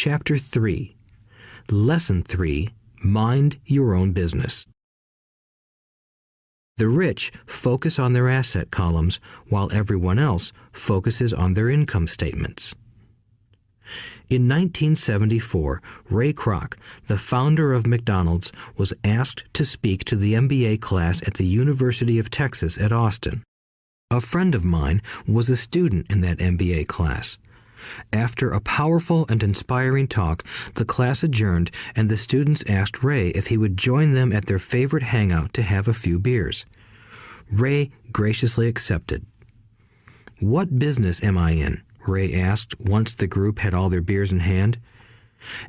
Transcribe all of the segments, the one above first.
Chapter 3. Lesson 3. Mind Your Own Business. The rich focus on their asset columns while everyone else focuses on their income statements. In 1974, Ray Kroc, the founder of McDonald's, was asked to speak to the MBA class at the University of Texas at Austin. A friend of mine was a student in that MBA class. After a powerful and inspiring talk, the class adjourned and the students asked Ray if he would join them at their favorite hangout to have a few beers. Ray graciously accepted. "What business am I in?" Ray asked once the group had all their beers in hand.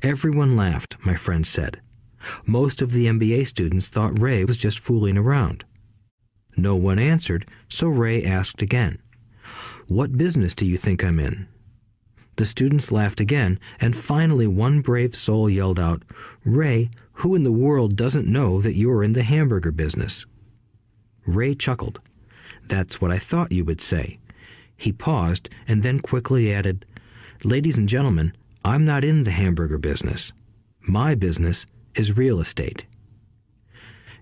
Everyone laughed, my friend said. Most of the MBA students thought Ray was just fooling around. No one answered, so Ray asked again. "What business do you think I'm in?" The students laughed again, and finally one brave soul yelled out, "Ray, who in the world doesn't know that you're in the hamburger business?" Ray chuckled. "That's what I thought you would say." He paused and then quickly added, "Ladies and gentlemen, I'm not in the hamburger business. My business is real estate."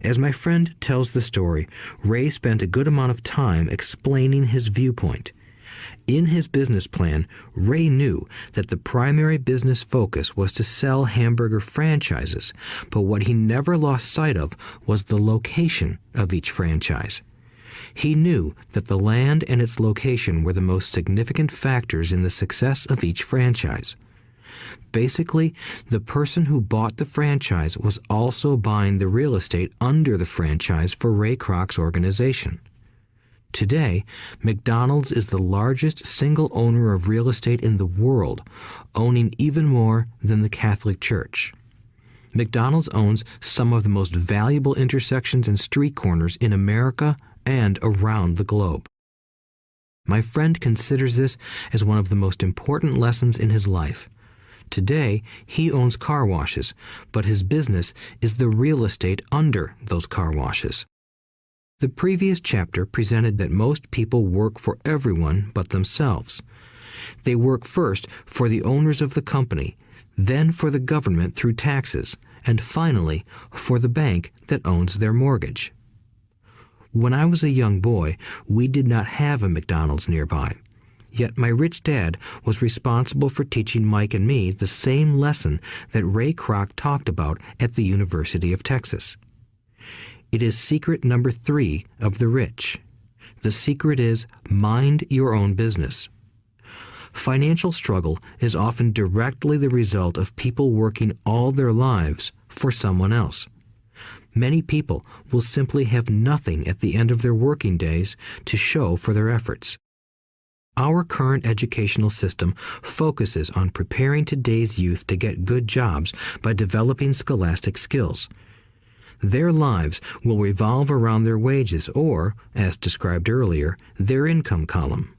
As my friend tells the story, Ray spent a good amount of time explaining his viewpoint. In his business plan, Ray knew that the primary business focus was to sell hamburger franchises, but what he never lost sight of was the location of each franchise. He knew that the land and its location were the most significant factors in the success of each franchise. Basically, the person who bought the franchise was also buying the real estate under the franchise for Ray Kroc's organization. Today, McDonald's is the largest single owner of real estate in the world, owning even more than the Catholic Church. McDonald's owns some of the most valuable intersections and street corners in America and around the globe. My friend considers this as one of the most important lessons in his life. Today, he owns car washes, but his business is the real estate under those car washes. The previous chapter presented that most people work for everyone but themselves. They work first for the owners of the company, then for the government through taxes, and finally for the bank that owns their mortgage. When I was a young boy, we did not have a McDonald's nearby. Yet my rich dad was responsible for teaching Mike and me the same lesson that Ray Kroc talked about at the University of Texas. It is secret number 3 of the rich. The secret is mind your own business. Financial struggle is often directly the result of people working all their lives for someone else. Many people will simply have nothing at the end of their working days to show for their efforts. Our current educational system focuses on preparing today's youth to get good jobs by developing scholastic skills. Their lives will revolve around their wages or, as described earlier, their income column.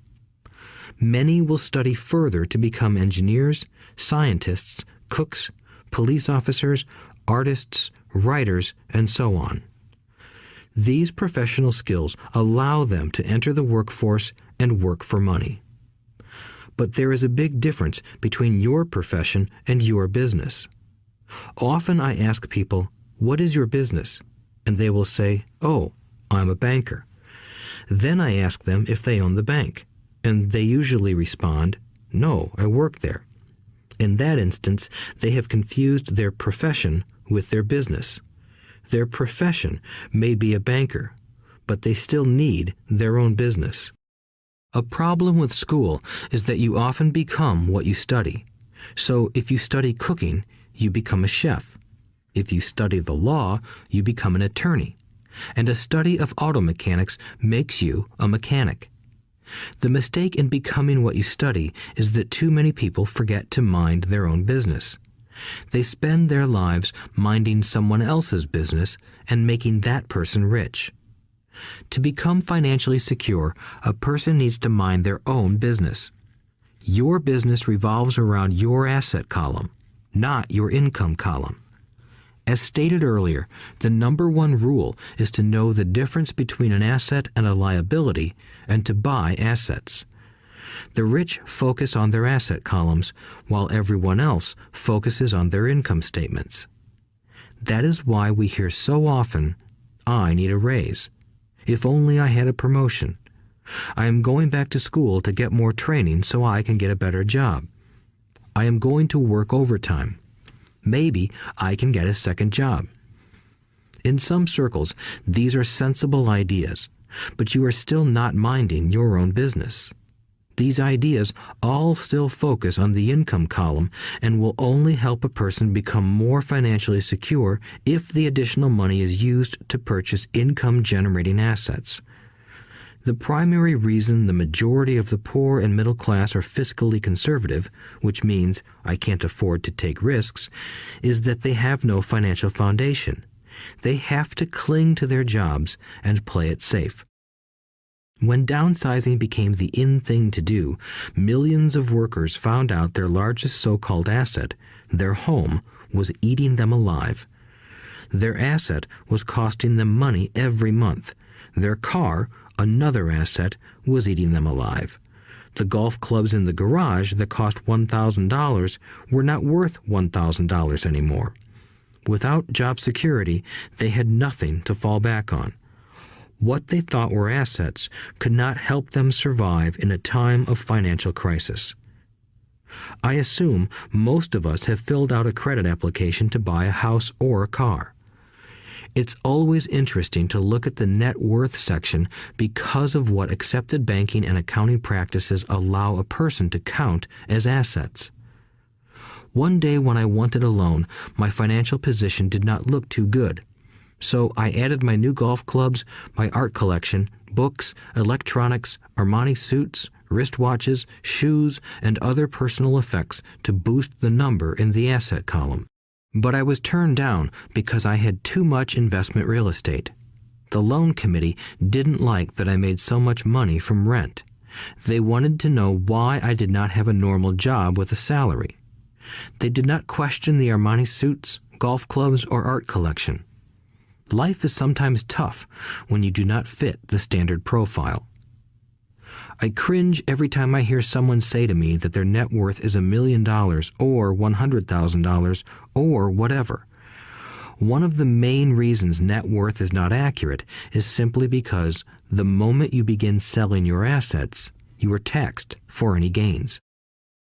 Many will study further to become engineers, scientists, cooks, police officers, artists, writers, and so on. These professional skills allow them to enter the workforce and work for money. But there is a big difference between your profession and your business. Often I ask people, "What is your business?" And they will say, "Oh, I'm a banker." Then I ask them if they own the bank, and they usually respond, "No, I work there." In that instance, they have confused their profession with their business. Their profession may be a banker, but they still need their own business. A problem with school is that you often become what you study. So if you study cooking, you become a chef. If you study the law, you become an attorney. And a study of auto mechanics makes you a mechanic. The mistake in becoming what you study is that too many people forget to mind their own business. They spend their lives minding someone else's business and making that person rich. To become financially secure, a person needs to mind their own business. Your business revolves around your asset column, not your income column. As stated earlier, the number one rule is to know the difference between an asset and a liability and to buy assets. The rich focus on their asset columns, while everyone else focuses on their income statements. That is why we hear so often, "I need a raise. If only I had a promotion. I am going back to school to get more training so I can get a better job. I am going to work overtime. Maybe I can get a second job." In some circles, these are sensible ideas, but you are still not minding your own business. These ideas all still focus on the income column and will only help a person become more financially secure if the additional money is used to purchase income-generating assets. The primary reason the majority of the poor and middle class are fiscally conservative, which means I can't afford to take risks, is that they have no financial foundation. They have to cling to their jobs and play it safe. When downsizing became the in thing to do, millions of workers found out their largest so-called asset, their home, was eating them alive. Their asset was costing them money every month. Their car, another asset, was eating them alive. The golf clubs in the garage that cost $1,000 were not worth $1,000 anymore. Without job security, they had nothing to fall back on. What they thought were assets could not help them survive in a time of financial crisis. I assume most of us have filled out a credit application to buy a house or a car. It's always interesting to look at the net worth section because of what accepted banking and accounting practices allow a person to count as assets. One day when I wanted a loan, my financial position did not look too good. So I added my new golf clubs, my art collection, books, electronics, Armani suits, wristwatches, shoes, and other personal effects to boost the number in the asset column. But I was turned down because I had too much investment real estate. The loan committee didn't like that I made so much money from rent. They wanted to know why I did not have a normal job with a salary. They did not question the Armani suits, golf clubs, or art collection. Life is sometimes tough when you do not fit the standard profile. I cringe every time I hear someone say to me that their net worth is $1 million or $100,000 or whatever. One of the main reasons net worth is not accurate is simply because the moment you begin selling your assets, you are taxed for any gains.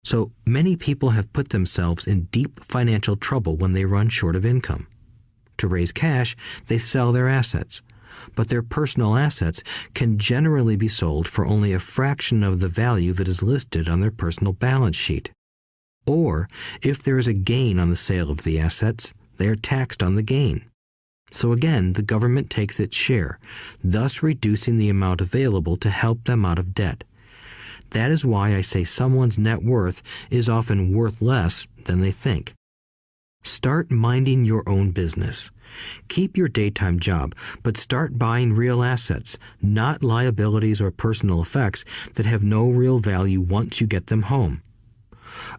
So many people have put themselves in deep financial trouble when they run short of income. To raise cash, they sell their assets, but their personal assets can generally be sold for only a fraction of the value that is listed on their personal balance sheet. Or, if there is a gain on the sale of the assets, they are taxed on the gain. So again, the government takes its share, thus reducing the amount available to help them out of debt. That is why I say someone's net worth is often worth less than they think. Start minding your own business. Keep your daytime job, but start buying real assets, not liabilities or personal effects that have no real value once you get them home.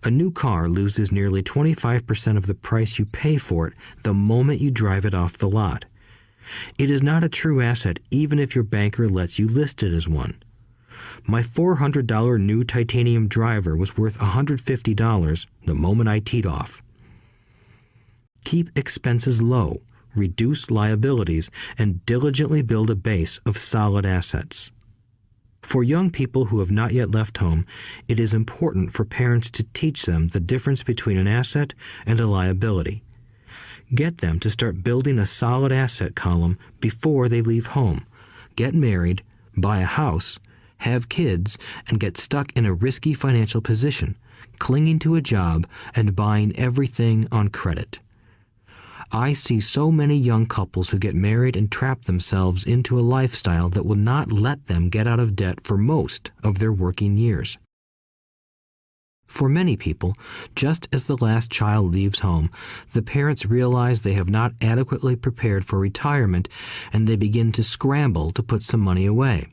A new car loses nearly 25% of the price you pay for it the moment you drive it off the lot. It is not a true asset even if your banker lets you list it as one. My $400 new titanium driver was worth $150 the moment I teed off. Keep expenses low, reduce liabilities, and diligently build a base of solid assets. For young people who have not yet left home, it is important for parents to teach them the difference between an asset and a liability. Get them to start building a solid asset column before they leave home, get married, buy a house, have kids, and get stuck in a risky financial position, clinging to a job and buying everything on credit. I see so many young couples who get married and trap themselves into a lifestyle that will not let them get out of debt for most of their working years. For many people, just as the last child leaves home, the parents realize they have not adequately prepared for retirement and they begin to scramble to put some money away.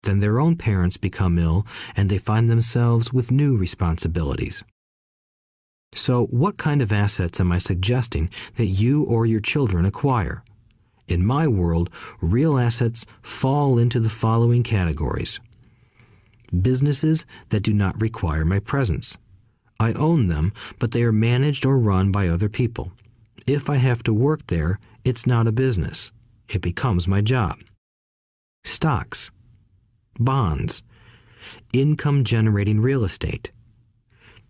Then their own parents become ill and they find themselves with new responsibilities. So what kind of assets am I suggesting that you or your children acquire? In my world, real assets fall into the following categories: businesses that do not require my presence. I own them, but they are managed or run by other people. If I have to work there, it's not a business. It becomes my job. Stocks, bonds, income-generating real estate,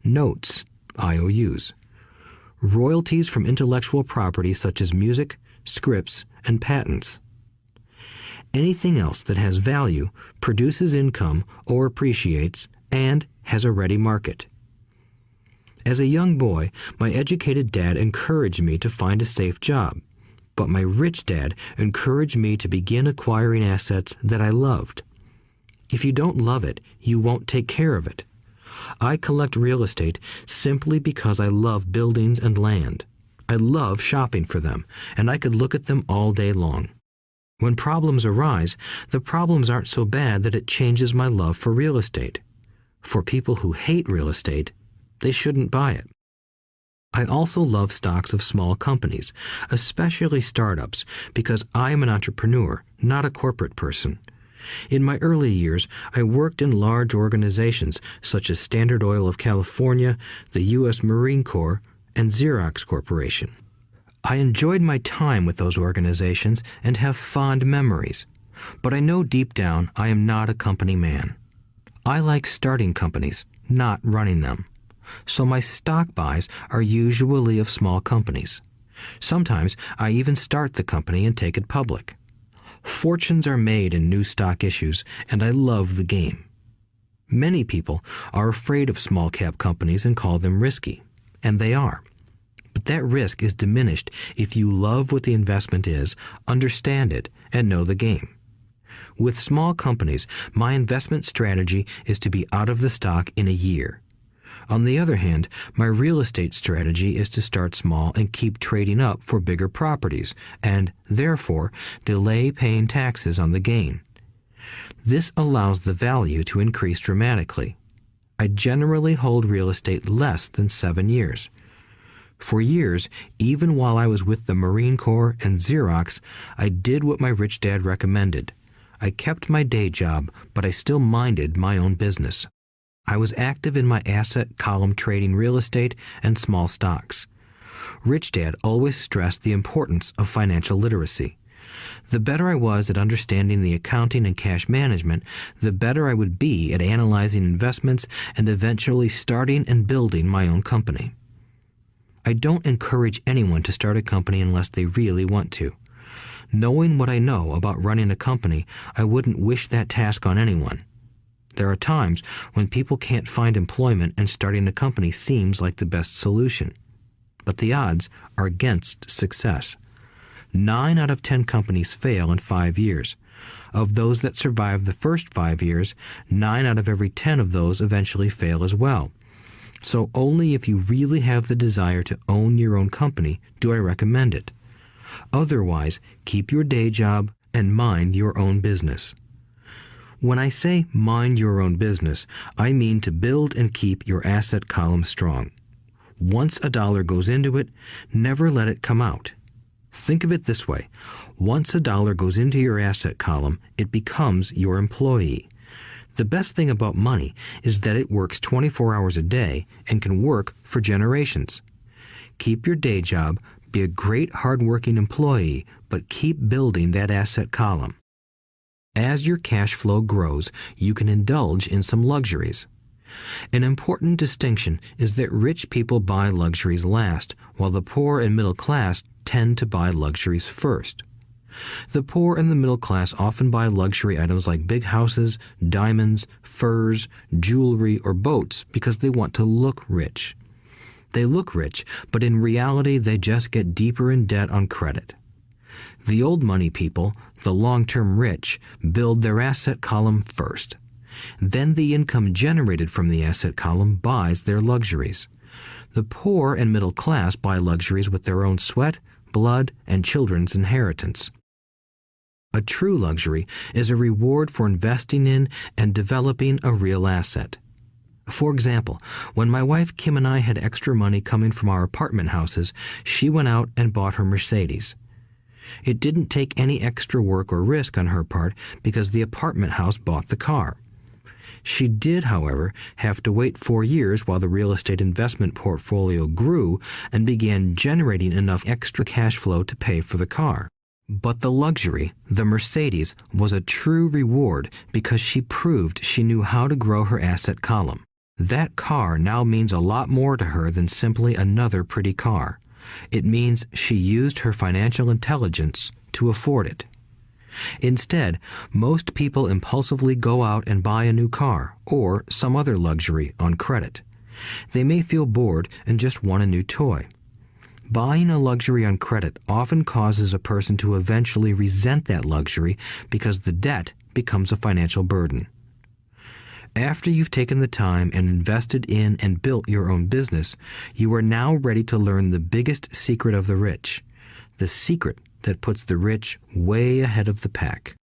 notes, IOUs, royalties from intellectual property such as music, scripts, and patents. Anything else that has value, produces income, or appreciates, and has a ready market. As a young boy, my educated dad encouraged me to find a safe job, but my rich dad encouraged me to begin acquiring assets that I loved. If you don't love it, you won't take care of it. I collect real estate simply because I love buildings and land. I love shopping for them, and I could look at them all day long. When problems arise, the problems aren't so bad that it changes my love for real estate. For people who hate real estate, they shouldn't buy it. I also love stocks of small companies, especially startups, because I am an entrepreneur, not a corporate person. In my early years, I worked in large organizations such as Standard Oil of California, the U.S. Marine Corps, and Xerox Corporation. I enjoyed my time with those organizations and have fond memories, but I know deep down I am not a company man. I like starting companies, not running them. So my stock buys are usually of small companies. Sometimes I even start the company and take it public. Fortunes are made in new stock issues, and I love the game. Many people are afraid of small cap companies and call them risky, and they are. But that risk is diminished if you love what the investment is, understand it, and know the game. With small companies, my investment strategy is to be out of the stock in a year. On the other hand, my real estate strategy is to start small and keep trading up for bigger properties, and, therefore, delay paying taxes on the gain. This allows the value to increase dramatically. I generally hold real estate less than 7 years. For years, even while I was with the Marine Corps and Xerox, I did what my rich dad recommended. I kept my day job, but I still minded my own business. I was active in my asset column trading real estate and small stocks. Rich Dad always stressed the importance of financial literacy. The better I was at understanding the accounting and cash management, the better I would be at analyzing investments and eventually starting and building my own company. I don't encourage anyone to start a company unless they really want to. Knowing what I know about running a company, I wouldn't wish that task on anyone. There are times when people can't find employment and starting a company seems like the best solution. But the odds are against success. 9 out of 10 companies fail in 5 years. Of those that survive the first 5 years, 9 out of every 10 of those eventually fail as well. So only if you really have the desire to own your own company do I recommend it. Otherwise, keep your day job and mind your own business. When I say mind your own business, I mean to build and keep your asset column strong. Once a dollar goes into it, never let it come out. Think of it this way. Once a dollar goes into your asset column, it becomes your employee. The best thing about money is that it works 24 hours a day and can work for generations. Keep your day job, be a great hard-working employee, but keep building that asset column. As your cash flow grows, you can indulge in some luxuries. An important distinction is that rich people buy luxuries last, while the poor and middle class tend to buy luxuries first. The poor and the middle class often buy luxury items like big houses, diamonds, furs, jewelry, or boats because they want to look rich. They look rich, but in reality they just get deeper in debt on credit. The old money people, the long-term rich, build their asset column first. Then the income generated from the asset column buys their luxuries. The poor and middle class buy luxuries with their own sweat, blood, and children's inheritance. A true luxury is a reward for investing in and developing a real asset. For example, when my wife Kim and I had extra money coming from our apartment houses, she went out and bought her Mercedes. It didn't take any extra work or risk on her part because the apartment house bought the car. She did, however, have to wait 4 years while the real estate investment portfolio grew and began generating enough extra cash flow to pay for the car. But the luxury, the Mercedes, was a true reward because she proved she knew how to grow her asset column. That car now means a lot more to her than simply another pretty car. It means she used her financial intelligence to afford it. Instead, most people impulsively go out and buy a new car or some other luxury on credit. They may feel bored and just want a new toy. Buying a luxury on credit often causes a person to eventually resent that luxury because the debt becomes a financial burden. After you've taken the time and invested in and built your own business, you are now ready to learn the biggest secret of the rich, the secret that puts the rich way ahead of the pack.